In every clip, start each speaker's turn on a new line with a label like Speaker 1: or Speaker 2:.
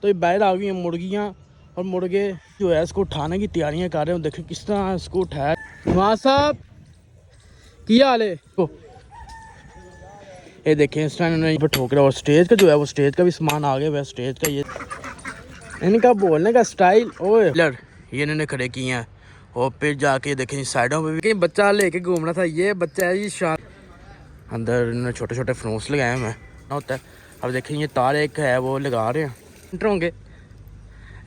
Speaker 1: तो ये बाहर आ गई हैं मुर्गियाँ और मुर्गे जो है इसको उठाने की तैयारियां कर रहे हैं। देखें किस तरह इसको उठाया। नवाज साहब की हाल है? ये देखें इस टाइम इन्होंने ठोक रहा है। और स्टेज का जो है वो स्टेज का भी सामान आ गया हुआ है। स्टेज का ये इनका बोलने का स्टाइल ओए ये इन्होंने खड़े किए हैं। और फिर जाके देखें साइडों पे भी कहीं बच्चा लेके घूम रहा था। ये बच्चा है जी शान। अंदर इन्होंने छोटे छोटे फनूस लगाए हुए होता है। अब देखें ये तार एक है वो लगा रहे हैं इंटर होंगे।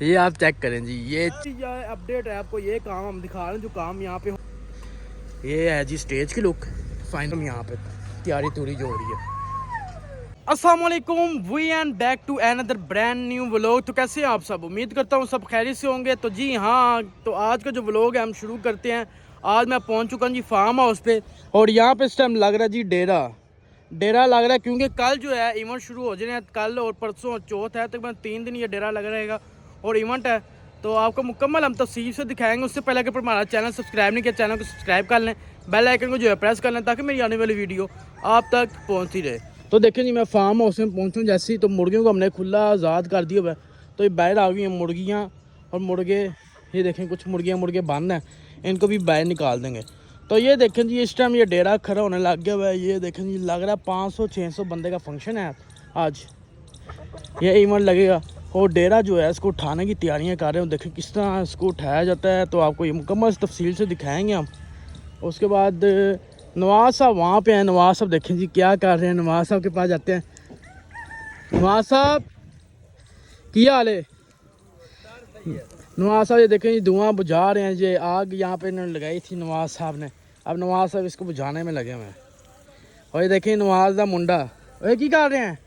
Speaker 1: ये आप चेक करें जी। ये अपडेट है आपको। ये काम हम दिखा रहे हैं जो काम यहाँ पे ये है जी स्टेज की लुक फाइनल। यहाँ पे तैयारी तुरी जो हो रही है। अस्सलाम वालेकुम, we and back to another brand new vlog. तो कैसे हैं आप सब? उम्मीद करता हूँ सब खैरियत से होंगे। तो जी हाँ, तो आज का जो व्लॉग है हम शुरू करते हैं। आज मैं पहुँच चुका हूँ जी फार्म हाउस पे। और यहाँ पे इस टाइम लग रहा है जी डेरा लग रहा है क्योंकि कल जो है इवेंट शुरू हो जाए। कल और परसों चौथ है, तकरीबन 3 दिन ये डेरा लग रहेगा और इवेंट है। तो आपको मुकम्मल हम तफसील से दिखाएंगे। उससे पहले अगर हमारा चैनल सब्सक्राइब नहीं किया, चैनल को सब्सक्राइब कर लें, बेल आइकन को जो है प्रेस कर लें ताकि मेरी आने वाली वीडियो आप तक पहुँचती रहे। तो देखें जी मैं फार्म हाउस में पहुँचूँ जैसे ही तो मुर्गियों को हमने खुला आज़ाद कर दिया हुआ है। तो ये बाहर आ गई हैं मुर्गियाँ और मुर्गे। ये देखें कुछ मुर्गे बंद हैं, इनको भी बाहर निकाल देंगे। तो ये देखें जी इस टाइम ये डेरा खड़ा होने लग गया हुआ है। ये देखें जी लग रहा है 500-600 बंदे का फंक्शन है आज। ये इवेंट लगेगा और डेरा जो है इसको उठाने की तैयारियां कर रहे हो। देखें किस तरह इसको उठाया जाता है। तो आपको ये मुकम्मल तफसील से दिखाएंगे हम। उसके बाद नवाज साहब वहाँ पे हैं। नवाज साहब देखें जी क्या कर रहे हैं। नवाज साहब के पास जाते हैं। नवाज साहब की हाल है? नवाज साहब ये देखें जी धुआं बुझा रहे हैं। ये आग यहाँ पे इन्होंने लगाई थी नवाज साहब ने। अब नवाज साहब इसको बुझाने में लगे हुए हैं। और ये देखें नवाज का मुंडा ये की कर रहे हैं।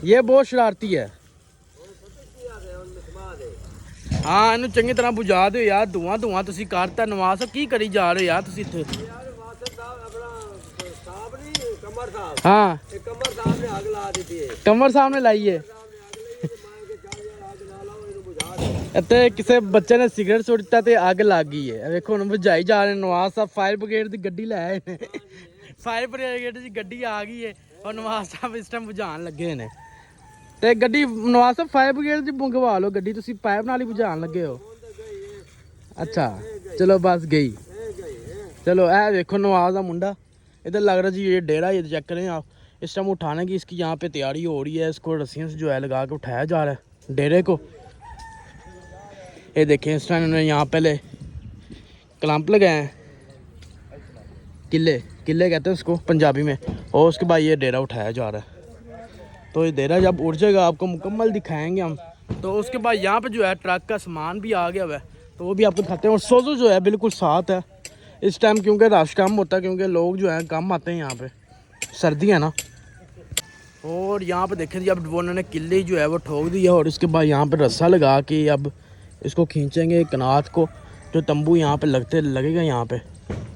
Speaker 1: ये बहुत शरारती है। हाँ इन्हू चंगी तरह बुझा दो यार। धुआं तुसी करता। नवाज साहब की करी जा रहे हो यार तुसी इत्थे? हाँ कमर साहब ने लाई है। इत्थे किसी बच्चे ने सिगरेट सुट्टा ते अग लग गई है। देखो हुण बुझाई जा रहे। नवाज साहब फायर ब्रिगेड की गड्डी लै आए ने। फायर ब्रिगेड की गड्डी आ गई है और नवाज साहब इस टाइम बुझान लगे ने। ते गड्डी नवाज साहब फायर ब्रिगेड दी मंगवा लो गड्डी। तुसी पाइप नाल ही बुझान लगे हो? अच्छा चलो बस गई। चलो ए देखो नवाज का मुंडा इधर लग रहा जी। ये डेरा ये चेक करें आप। इस टाइम उठाने की इसकी यहाँ पे तैयारी हो रही है। इसको रस्सियों से जो है लगा के उठाया जा रहा है डेरे को। ये देखें इस टाइम उन्होंने यहाँ पहले क्लैंप लगाए हैं। किले कहते हैं उसको पंजाबी में। और उसके बाद ये डेरा उठाया जा रहा है। तो ये डेरा जब उड़ जाएगा आपको मुकम्मल दिखाएंगे हम। तो उसके बाद यहाँ पे जो है ट्रक का सामान भी आ गया हुआ है तो वो भी आपको दिखाते हैं। और सोजो जो है बिल्कुल साथ है इस टाइम क्योंकि रश कम होता है क्योंकि लोग जो है कम आते हैं यहाँ पे, सर्दी है ना। और यहाँ पे देखें जी अब वो उन्होंने किले जो है वो ठोक दी है। और इसके बाद यहाँ पे रस्सा लगा के अब इसको खींचेंगे कनात को जो तंबू यहाँ पे लगेगा यहाँ पे।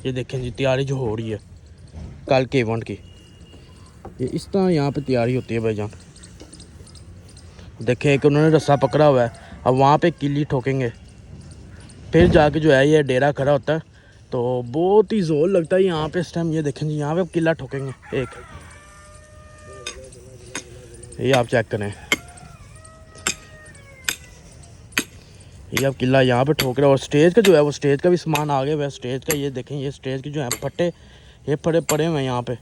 Speaker 1: ये देखें जी तैयारी जो हो रही है कल के इवेंट की। ये इस तरह यहाँ पे तैयारी होती है भाईजान। देखें एक उन्होंने रस्सा पकड़ा हुआ है। अब वहाँ पे किली ठोकेंगे फिर जाके जो है ये डेरा खड़ा होता है। तो बहुत ही जोर लगता है यहाँ पे इस टाइम। ये देखें जी यहाँ पे किला ठोकेंगे एक। ये आप चेक करें। ये अब किला यहाँ पे ठोक रहा है। और स्टेज का जो है वो स्टेज का भी सामान आ गया हुआ है। स्टेज का ये देखें ये स्टेज के जो है फट्टे ये पड़े हुए हैं यहाँ पे।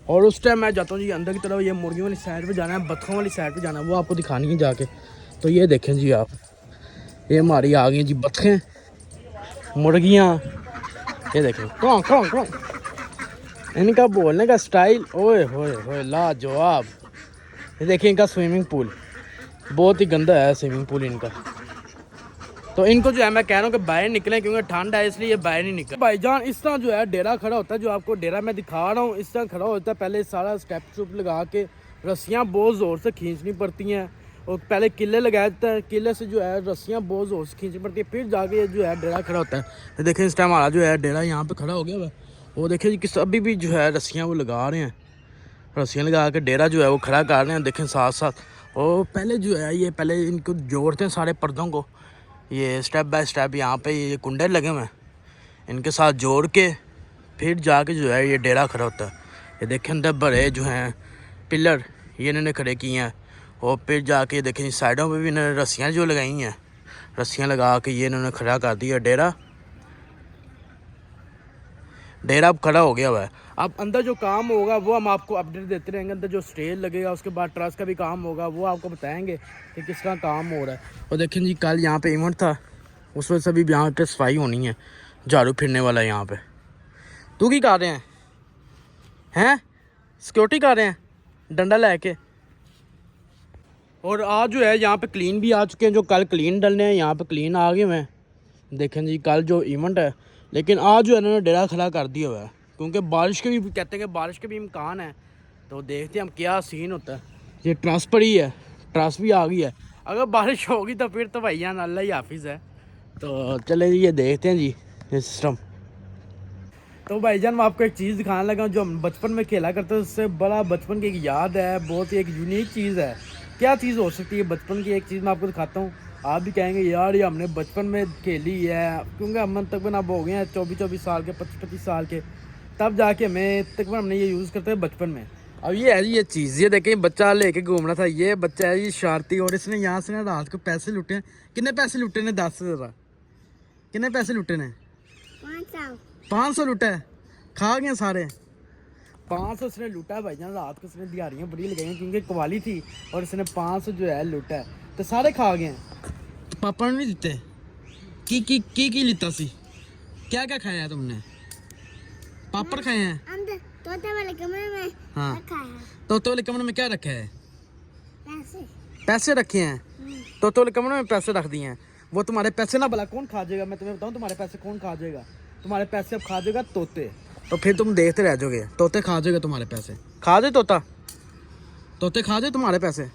Speaker 1: और उस टाइम मैं जाता हूँ जी अंदर की तरफ। ये मुर्गियों वाली साइड पे जाना है, बत्तखों वाली साइड पे जाना है, वो आपको दिखानी है जाके। तो ये देखें जी आप ये हमारी आ गई जी बत्तखें मुर्गियाँ। ये देखें कौन इनका बोलने का स्टाइल ओए होए लाजवाब। ये देखिए इनका स्विमिंग पूल बहुत ही गंदा है स्विमिंग पूल इनका। तो इनको जो है मैं कह रहा हूँ कि बाहर निकलें क्योंकि ठंड है इसलिए ये बाहर नहीं निकले। भाईजान इस तरह जो है डेरा खड़ा होता है। जो आपको डेरा मैं दिखा रहा हूँ इस तरह खड़ा होता है। पहले सारा स्टेप लगा के रस्सियाँ बहुत ज़ोर से खींचनी पड़ती हैं। और पहले किले लगाया जाता है। किले से जो है रस्सियाँ बहुत ज़ोर से खींचनी पड़ती है फिर जाके ये जो है डेरा खड़ा होता है। तो देखें इस टाइम हमारा जो है डेरा यहाँ पर खड़ा हो गया हुआ। वो देखें जी किस अभी भी जो है रस्सियाँ वो लगा रहे हैं। रस्सियाँ लगा के डेरा जो है वो खड़ा कर रहे हैं। देखें साथ साथ। और पहले जो है ये पहले इनको जोड़ते हैं सारे पर्दों को। ये स्टेप बाय स्टेप यहाँ पे ये कुंडे लगे हुए हैं इनके साथ जोड़ के फिर जाके जो है ये डेरा खड़ा होता है। ये देखें अंदर बड़े जो हैं पिलर ये इन्होंने खड़े किए हैं। और फिर जाके देखें साइडों पे भी इन्होंने रस्सियाँ जो लगाई हैं, रस्सियाँ लगा के ये इन्होंने खड़ा कर दिया डेरा। डेरा अब खड़ा हो गया हुआ है। अब अंदर जो काम होगा वो हम आपको अपडेट देते रहेंगे। अंदर जो स्टेज लगेगा उसके बाद ट्रस का भी काम होगा, वो आपको बताएंगे कि किस तरह काम हो रहा है। और देखें जी कल यहाँ पे इवेंट था, उस वजह से भी यहाँ पे सफाई होनी है, झाड़ू फिरने वाला है यहाँ पे। तू की कर रहे हैं सिक्योरिटी कर रहे हैं डंडा लेके। और आज जो है यहाँ पे क्लीन भी आ चुके हैं, जो कल क्लीन डलने हैं यहाँ पे क्लीन आ गए हुए हैं। देखें जी कल जो इवेंट है, लेकिन आज जो है इन्होंने डेरा खड़ा कर दिया हुआ है, क्योंकि बारिश के भी कहते हैं कि बारिश के भी इम्कान है। तो देखते हैं हम क्या सीन होता है। ये ट्रस पड़ी है, ट्रस भी आ गई है। अगर बारिश होगी तो फिर तो भैया अल्लाह ही हाफिज़ है। तो चले जी ये देखते हैं जी ये सिस्टम। तो भाईजान मैं आपको एक चीज़ दिखाने लगा जो हम बचपन में खेला करते थे, उससे बड़ा बचपन की एक याद है, बहुत ही एक यूनिक चीज़ है। क्या चीज़ हो सकती है बचपन की? एक चीज़ मैं आपको दिखाता हूँ, आप भी कहेंगे यार ये हमने बचपन में खेली है, क्योंकि हम तकरीबन अब हो गए हैं 24-24 साल के, 25-25 साल के, तब जाके हमें तकरीबन हमने ये यूज़ करते हैं बचपन में। अब ये है ये चीज़, ये देखें बच्चा लेके घूम रहा था, ये बच्चा है ये शरारती, और इसने यहाँ से ना रात को पैसे लुटे हैं। कितने पैसे लुटे ने 10 ज़रा कितने पैसे लुटे ने? 500 लुटा है, खा गए सारे 500 उसने लूटा है भाईजान। रात को उसने दिहाड़ियाँ बड़ी लगाई हैं क्योंकि कवाली थी, और इसने 500 जो है लूटा है, तो सारे खा गए हैं। तो पापा ने नहीं दिते की लिता सी? क्या क्या खाया है तुमने? पापड़ खाए हैं
Speaker 2: तोते वाले कमरे में।
Speaker 1: हाँ तोते वाले कमरे में क्या रखा है? पैसे रखे हैं। तोते वाले कमरे में पैसे रख दिए हैं। वो तुम्हारे पैसे ना भला कौन खा जाएगा? मैं तुम्हें बताऊँ तुम्हारे पैसे कौन खा जाएगा? तुम्हारे पैसे अब खा जाएगा तोते। तो फिर तुम देखते रह जाओगे, तोते खा जाएगा तुम्हारे पैसे। खा जाए तोते खा जाए तुम्हारे पैसे।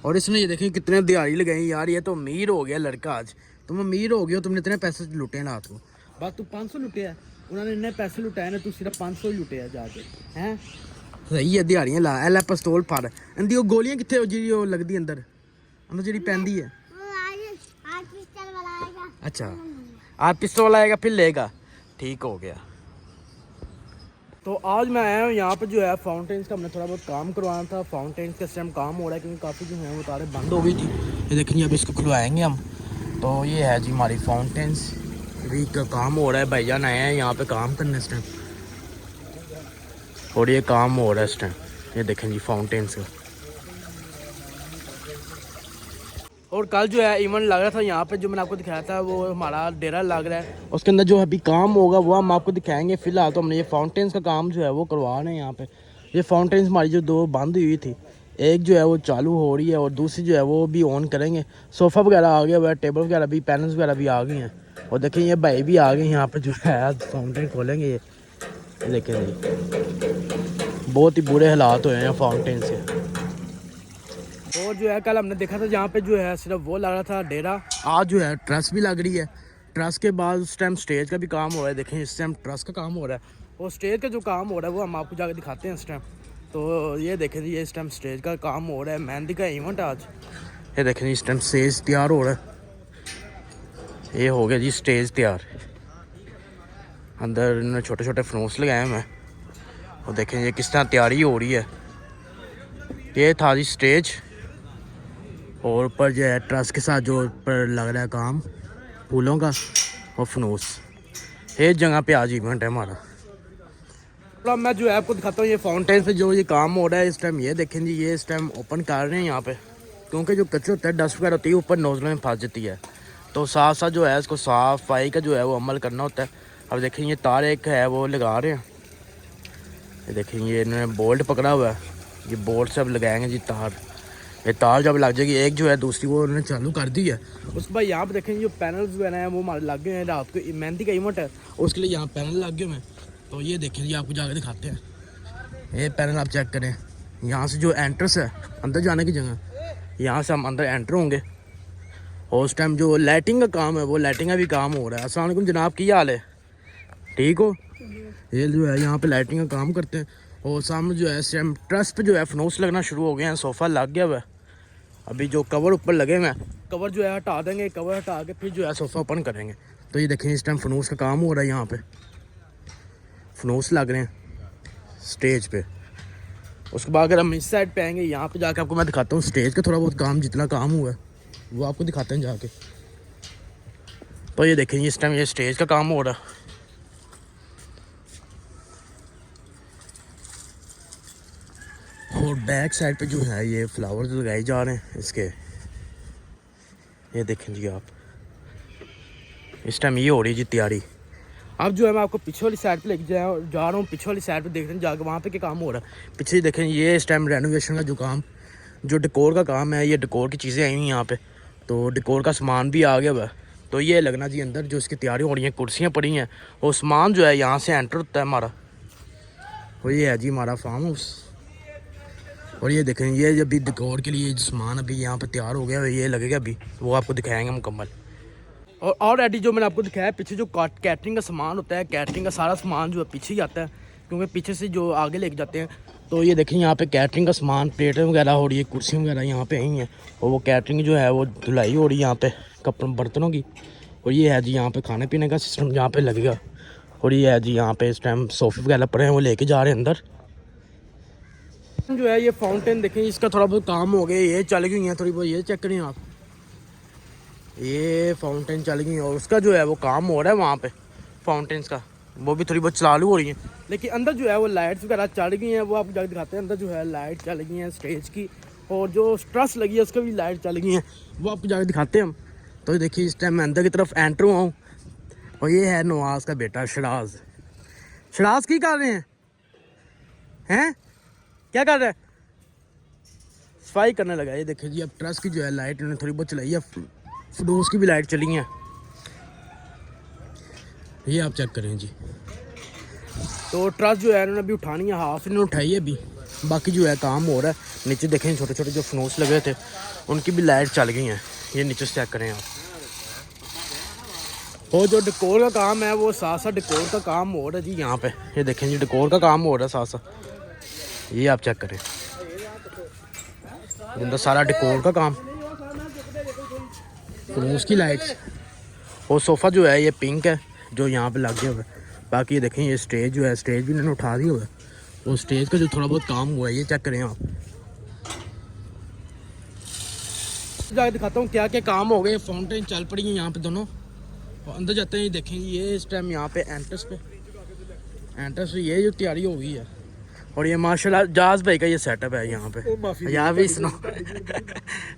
Speaker 1: और इसने ये देखिए कितने दिहाड़ी लगाई यार, ये तो अमीर हो गया लड़का आज। तुम अमीर हो गए हो, तुमने इतने पैसे लुटे हैं रात को। बात तू 500 लुटे है, उन्होंने इतने पैसे लुटाए ना, तू सिर्फ 500 ही लुटे है जाके हैं। सही है दिहाड़ियाँ ला एल पिस्तौल फड़ इंदी। वो गोलियां कितने हो जी लगती अंदर जी पैंदी है? अच्छा आज पिस्तौल वाला आएगा फिर लेगा, ठीक हो गया। तो आज मैं आया हूँ यहाँ पे जो है फाउंटेन्स का हमने थोड़ा बहुत काम करवाना था। फाउंटेन्स का सिस्टम काम हो रहा है क्योंकि काफ़ी जो है वो तारें बंद हो गई थी। ये देखिए अब इसको खुलवाएंगे हम। तो ये है जी हमारी फाउंटेन्स भी का काम हो रहा है। भाईजान आए हैं यहाँ पे काम करने इस टाइम, और ये काम हो रहा है इस टाइम। ये देखें जी फाउंटेन्स का। और कल जो है इवेंट लग रहा था यहाँ पे, जो मैंने आपको दिखाया था वो हमारा डेरा लग रहा है, उसके अंदर जो अभी काम होगा वो हम आपको दिखाएंगे। फिलहाल तो हमने ये फाउंटेन्स का काम जो है वो करवा रहे हैं यहाँ पे। ये फाउंटेन्स हमारी जो 2 बंद हुई थी, एक जो है वो चालू हो रही है और दूसरी जो है वो भी ऑन करेंगे। सोफ़ा वगैरह आ गया हुआ है, टेबल वगैरह भी, पैनल्स वगैरह भी आ गई हैं। और देखें ये भाई भी आ गए यहाँ पर जो है फाउंटेन खोलेंगे। ये देखें जी बहुत ही बुरे हालात हुए हैं फाउंटेन से। और जो है कल हमने देखा था जहाँ पे जो है सिर्फ वो लग रहा था डेरा, आज जो है ट्रस भी लग रही है। ट्रस के बाद उस टाइम स्टेज का भी काम हो रहा है। देखें इस टाइम ट्रस का काम हो रहा है, और स्टेज का जो काम हो रहा है वो हम आपको जाकर दिखाते हैं इस टाइम। तो ये देखें जी ये इस टाइम स्टेज का काम हो रहा है, मेहंदी का इवेंट आज। ये देखें जी इस टाइम स्टेज तैयार हो रहा है। ये हो गया जी स्टेज तैयार, अंदर इन्होंने छोटे छोटे फनोस लगाए हुए हैं। और देखें ये किस तरह तैयारी हो रही है। ये था जी स्टेज, और ऊपर जो है ट्रस के साथ जो ऊपर लग रहा है काम फूलों का और फनूस। ये जगह पे आज इवेंट है हमारा। तो मैं जो है आपको दिखाता हूँ ये फाउंटेन से जो ये काम हो रहा है इस टाइम। ये देखें जी ये इस टाइम ओपन कर रहे हैं यहाँ पे, क्योंकि जो कचरा होता है डस्ट वगैरह होती है ऊपर नोजलों में फंस जाती है। तो साथ साथ जो है इसको साफ सफाई का जो है वो अमल करना होता है। अब देखें ये तार एक है वो लगा रहे हैं। ये देखें ये इन्होंने बोल्ट पकड़ा हुआ है, ये बोल्ट से अब लगाएंगे जी तार। ये तार जब लग जाएगी एक जो है दूसरी वो उन्होंने चालू कर दी है। उसके बाद यहाँ पे देखेंगे जो पैनल्स जो है वो हमारे लग गए हैं। रात को मेहंदी का इवेंट है, उसके लिए यहाँ पैनल लग गए हैं। तो ये देखें जी आपको जाकर दिखाते हैं। ये पैनल आप चेक करें, यहाँ से जो एंट्रेंस है अंदर जाने की जगह, यहाँ से हम अंदर एंटर होंगे। और उस टाइम जो लाइटिंग का काम है वो लाइटिंग का भी काम हो रहा है। अस्सलाम वालेकुम जनाब, की हाल है? ठीक हो? ये जो है यहाँ पे लाइटिंग का काम करते हैं। और सामने जो है सेम ट्रस पे जो है फनोस लगना शुरू हो गए हैं। सोफ़ा लग गया हुआ है, अभी जो कवर ऊपर लगे हुए हैं कवर जो है हटा देंगे। कवर हटा के फिर जो है सोफ़ा ओपन करेंगे। तो ये देखें इस टाइम फनोस का काम हो रहा है, यहाँ पे फनोस लग रहे हैं स्टेज पे। उसके बाद अगर हम इस साइड पे आएंगे, यहाँ पे जाके आपको मैं दिखाता हूँ स्टेज का थोड़ा बहुत काम, जितना काम हुआ है वो आपको दिखाते हैं जाके। तो ये देखेंगे इस टाइम ये स्टेज का काम हो रहा है। और बैक साइड पे जो है ये फ्लावर्स लगाए जा रहे हैं इसके, ये देखें जी आप। इस टाइम ये हो रही है जी तैयारी। अब जो है मैं आपको पीछे वाली साइड पे लेके जा रहा हूँ। पीछे वाली साइड पे देखते हैं जाके वहाँ पे क्या काम हो रहा है। पीछे देखें ये इस टाइम रेनोवेशन का जो काम, जो डेकोर का काम है, ये डेकोर की चीज़ें आई हुई हैं यहाँ पे। तो डेकोर का सामान भी आ गया हुआ है। तो ये लगना जी अंदर जो इसकी तैयारी हो रही है, कुर्सियाँ पड़ी हैं और सामान जो है यहाँ से एंटर होता है हमारा। और ये है जी हमारा फार्म हाउस। और ये देखें ये जब भी डेकोर के लिए सामान अभी यहाँ पे तैयार हो गया, ये लगेगा अभी, वो आपको दिखाएंगे मुकम्मल। और ऑलरेडी जो मैंने आपको दिखाया पीछे जो कैटरिंग का सामान होता है, कैटरिंग का सारा सामान जो है पीछे ही आता है, क्योंकि पीछे से जो आगे लेके जाते हैं। तो ये देखें यहाँ पे कैटरिंग का सामान, प्लेटें वगैरह हो रही है, कुर्सियाँ वगैरह यहाँ पे आई हैं। और वो कैटरिंग जो है वो धुलाई हो रही है यहाँ पे कपड़ों बर्तनों की। और ये है जी यहाँ पे खाने पीने का सिस्टम यहाँ पे लगेगा। और ये है जी यहाँ पे इस टाइम सोफे वगैरह पड़े हैं, वो लेके जा रहे हैं अंदर। जो है ये फाउंटेन देखें, इसका थोड़ा बहुत काम हो गया, ये चल गई हैं थोड़ी बहुत, ये चेक करें आप, ये फाउंटेन चल गई। और उसका जो है वो काम हो रहा है वहाँ पे फाउंटेन्स का, वो भी थोड़ी बहुत चालू हो रही है। लेकिन अंदर जो है वो लाइट्स वगैरह चल गई हैं, वो आप जाकर दिखाते हैं। अंदर जो है लाइट चल गई हैं स्टेज की, और जो ट्रस लगी है उसका भी लाइट चल गई हैं, वो आपको जाकर दिखाते हैं हम। तो देखिए इस टाइम मैं अंदर की तरफ एंटर हुआ हूँ। और ये है नवाज का बेटा शराज। शराज की कर रहे हैं क्या कर रहा है? सफाई करने लगा। ये देखिए जी अब ट्रस की जो है लाइट उन्होंने थोड़ी बहुत चलाई है, फडोस की भी लाइट चली है, ये आप चेक करें जी। तो ट्रस जो है इन्होंने अभी उठानी है, हाफ इन्होंने उठाई है अभी, बाकी जो है काम हो रहा है। नीचे देखें छोटे छोटे जो फनोस लगे थे उनकी भी लाइट चल गई हैं, ये नीचे से चेक करें आप। और जो डेकोर का काम है वो साथ साथ डेकोर का काम हो रहा है जी यहाँ पे, ये देखें जी डेकोर का काम हो रहा है साथ साथ, ये आप चेक करें अंदर सारा डेकोर का काम, उसकी लाइट्स। और सोफ़ा जो है ये पिंक है जो यहाँ पे लग गया हुआ है। बाकी ये देखें ये स्टेज जो है, स्टेज भी इन्होंने उठा दिया हुआ है। और स्टेज का जो थोड़ा बहुत काम हुआ है ये चेक करें आप। जाके दिखाता हूँ क्या क्या काम हो गए। फाउंटेन चल पड़ी है यहाँ पे दोनों, और अंदर जाते हैं। ये देखें ये इस टाइम यहाँ पे एंट्रेंस पे ये जो तैयारी हो गई है। और ये माशाल्लाह जाज भाई का ये सेटअप है यहाँ पे, यहाँ भी सुनो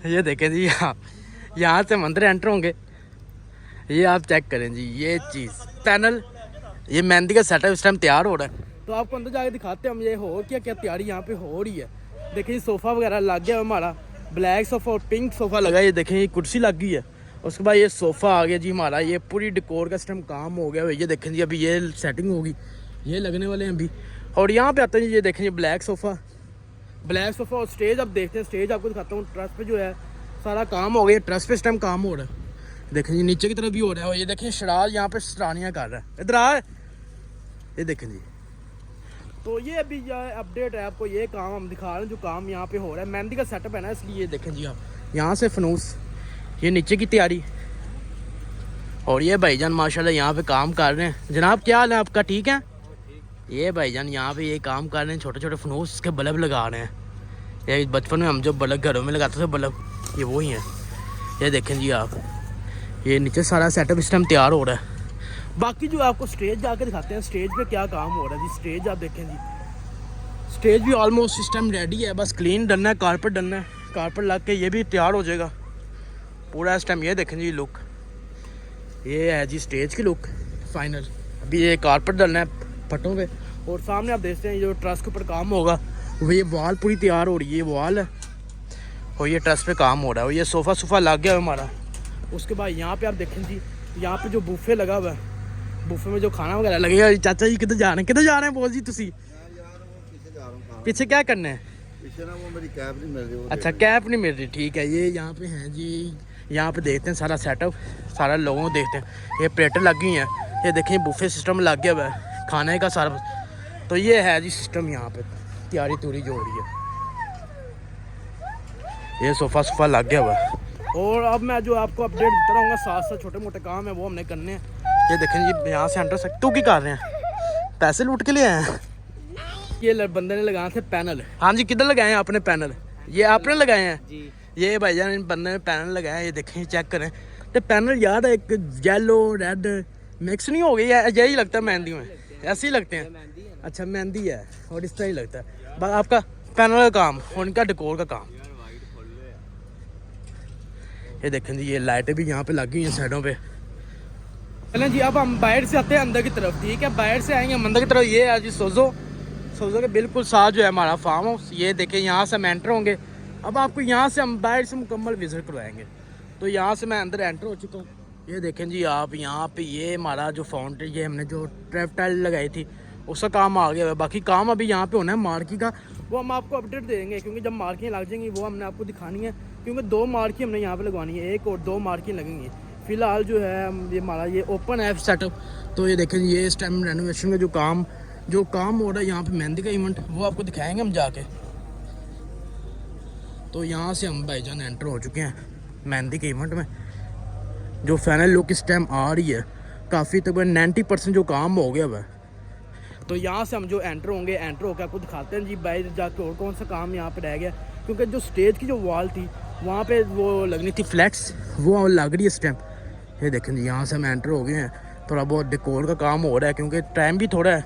Speaker 1: ये देखें जी यहाँ से मंदिर एंटर होंगे, ये आप चेक करें जी ये चीज़ पैनल, ये मेहंदी का सेटअप इस टाइम तैयार हो रहा है। तो आपको अंदर जाके दिखाते हैं हम ये हो क्या क्या तैयारी यहाँ पे हो रही है। देखिए सोफ़ा वगैरह लग गया हमारा, ब्लैक सोफ़ा और पिंक सोफ़ा लगा। ये देखें ये कुर्सी लग गई है, उसके बाद ये सोफ़ा आ गया जी हमारा। ये पूरी डेकोर का सिस्टम काम हो गया। ये देखें जी अभी ये सेटिंग होगी, ये लगने वाले हैं अभी। और यहाँ पे आते हैं जी, ये देखें जी ब्लैक सोफ़ा और स्टेज आप देखते हैं। स्टेज आपको दिखाता हूँ। ट्रस पे जो है सारा काम हो गया, ट्रस पे इस टाइम काम हो रहा है। देखें जी नीचे की तरफ भी हो रहा है। और ये देखें शराज यहाँ पे सरानियाँ कर रहा है, इधर आ, ये देखें जी। तो ये अभी जो है अपडेट है आपको, ये काम हम दिखा रहे हैं जो काम यहाँ पे हो रहा है। मेहंदी का सेटअप है ना, इसलिए ये देखें जी आप यहाँ से फनूस, ये नीचे की तैयारी। और ये भाईजान माशाल्लाह यहाँ पे काम कर रहे हैं। जनाब क्या हाल है आपका, ठीक है? ये भाईजान यहाँ पे ये काम कर रहे हैं, छोटे छोटे फनूस के बल्ब लगा रहे हैं। ये बचपन में हम जो बल्ब घरों में लगाते थे बल्ब, ये वही हैं। ये देखें जी आप, ये नीचे सारा सेटअप इस टाइम तैयार हो रहा है। बाकी जो आपको स्टेज जाके दिखाते हैं, स्टेज पे क्या काम हो रहा है जी। स्टेज आप देखें जी, स्टेज भी ऑलमोस्ट इस टाइम रेडी है, बस क्लीन डलना है, कारपेट डलना है। कारपेट लग के ये भी तैयार हो जाएगा पूरा इस टाइम। ये देखें जी लुक, ये है जी स्टेज की लुक फाइनल। अभी ये कारपेट डलना है फटों पे। और सामने आप देखते हैं जो ट्रस के ऊपर काम होगा, वो ये वॉल पूरी तैयार हो रही है, ये वॉल है और ये ट्रस पे काम हो रहा है। और ये सोफ़ा लग गया है हमारा। उसके बाद यहाँ पे आप देखें जी, यहाँ पे जो बुफे लगा हुआ है, बुफे में जो खाना वगैरह लगेगा। चाचा जी किधर जा रहे हैं बोल जी तुसी? पीछे क्या करना है?
Speaker 3: पीछे ना वो मेरी कैप नहीं मिल रही।
Speaker 1: अच्छा कैप नहीं मिल रही, ठीक है। ये यहाँ पे हैं जी, यहाँ पे देखते हैं सारा सेटअप, सारा लोगों को देखते हैं। ये प्लेटें लग गई हैं, ये देखें बुफे सिस्टम लग गया हुआ है खाने का सारा। तो ये है जी सिस्टम यहाँ पे, तैयारी तूरी जो हो रही है। ये सोफ़ा लग गया हुआ है। और अब मैं जो आपको अपडेट देता रहूँगा, साथ साथ छोटे मोटे काम है वो हमने करने हैं। ये देखें जी यहाँ से एंटर सकते। तू क्या कर रहे हैं? पैसे लूट के लिए आए हैं? ये बंदे ने लगाए थे पैनल। हाँ जी, किधर लगाए हैं आपने पैनल? ये आपने लगाए हैं जी? ये भाईजान इन बंदे ने पैनल लगाए हैं, ये देखें चेक करें। तो पैनल यार एक येलो रेड मिक्स नहीं हो गई है, यही लगता है मेहंदी में, ऐसे ही लगते हैं। अच्छा मेहंदी है और इस तरह ही लगता है। बस आपका पैनल का काम, उनका डेकोर का काम। ये देखें जी, ये लाइटें भी यहाँ पे लगी हुई हैं साइडों पे। चलें जी, अब हम बाहर से आते हैं अंदर की तरफ। ठीक है, बाहर से आएंगे हम अंदर की तरफ। ये है जी सोजो के बिल्कुल साथ जो है हमारा फार्म हाउस। ये देखें, यहाँ से हम एंटर होंगे। अब आपको यहाँ से हम बाहर से मुकम्मल विजिट करवाएंगे। तो यहाँ से मैं अंदर एंटर हो चुका हूँ। ये देखें जी आप, यहाँ पे ये हमारा जो फाउंटेन, ये हमने जो ट्रैप टाइल लगाई थी उसका काम आ गया है। बाकी काम अभी यहाँ पे होना है मार्की का, वो हम आपको अपडेट देंगे, क्योंकि जब मार्कियाँ लग जाएंगी वो हमने आपको दिखानी है। क्योंकि 2 मार्की हमने यहाँ पे लगवानी है, 1 और 2 मार्की लगेंगी। फिलहाल जो है ये हमारा ये ओपन है सेटअप। तो ये देखें, ये इस टाइम रेनोवेशन का जो काम हो रहा है यहाँ पे, मेहंदी का इवेंट, वो आपको दिखाएंगे हम जाके। तो यहाँ से हम भाईजान एंटर हो चुके हैं मेहंदी के इवेंट में। जो फाइनल लुक इस टाइम आ रही है, काफ़ी तकरीबन 90% जो काम हो गया है। तो यहाँ से हम जो एंटर होंगे, एंटर होकर आपको दिखाते हैं जी बाहर जाके और कौन सा काम यहाँ पे रह गया। क्योंकि जो स्टेज की जो वॉल थी वहाँ पे वो लगनी थी फ्लैट्स, वो लग रही है इस टाइम। ये देखें जी, यहाँ से हम एंटर हो गए हैं। थोड़ा बहुत डेकोर का काम हो रहा है क्योंकि टाइम भी थोड़ा है।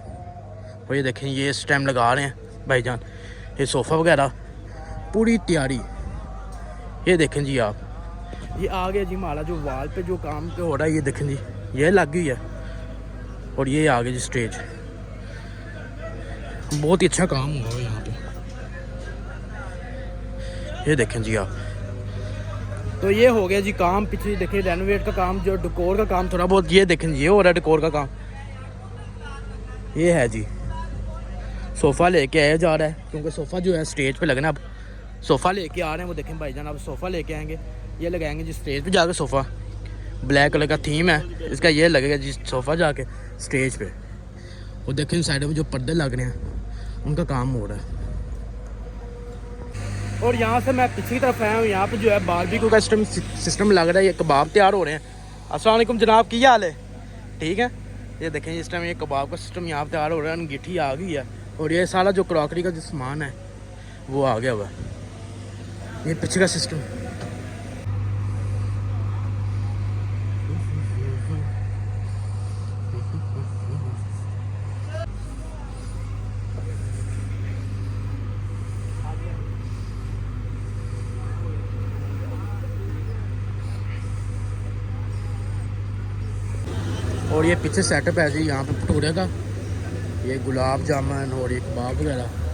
Speaker 1: और ये देखें, ये इस टाइम लगा रहे हैं भाईजान, ये सोफ़ा वगैरह पूरी तैयारी। ये देखें जी आप, ये आ गया जी हमारा जो वॉल पे जो काम पे हो रहा है। ये देखें जी, ये लग गई है। और ये आ गया जी स्टेज, बहुत ही अच्छा काम हुआ है यहाँ पे। ये देखें जी आप, तो ये हो गया जी काम। पीछे देखें रेनोवेट का काम, जो डेकोर का काम थोड़ा बहुत। ये देखें, ये हो रहा है डेकोर का काम। ये है जी, सोफ़ा लेके आया जा रहा है क्योंकि सोफ़ा जो है स्टेज पे लगना। अब सोफ़ा लेके आ रहे हैं, वो देखें भाईजान अब सोफ़ा लेके आएंगे, ये लगाएंगे जी स्टेज पे जाके। सोफ़ा ब्लैक कलर का थीम है इसका, ये लगेगा जी सोफ़ा जाके स्टेज पे। वो देखें साइड में जो पर्दे लग रहे हैं उनका काम हो रहा है। और यहाँ से मैं पीछे की तरफ आया हूँ, यहाँ पे जो है बारबेक्यू का सिस्टम लग रहा है। ये कबाब तैयार हो रहे हैं। अस्सलाम वालेकुम जनाब, की हाल है? ठीक है। ये देखें इस टाइम ये कबाब का सिस्टम यहाँ पे तैयार हो रहा है। अंगीठी आ गई है और ये सारा जो क्रॉकरी का जो सामान है वो आ गया हुआ है। ये पीछे का सिस्टम। और ये पीछे सेटअप है जी यहाँ पे भटूरे का, ये गुलाब जामुन और ये कबाब वगैरह।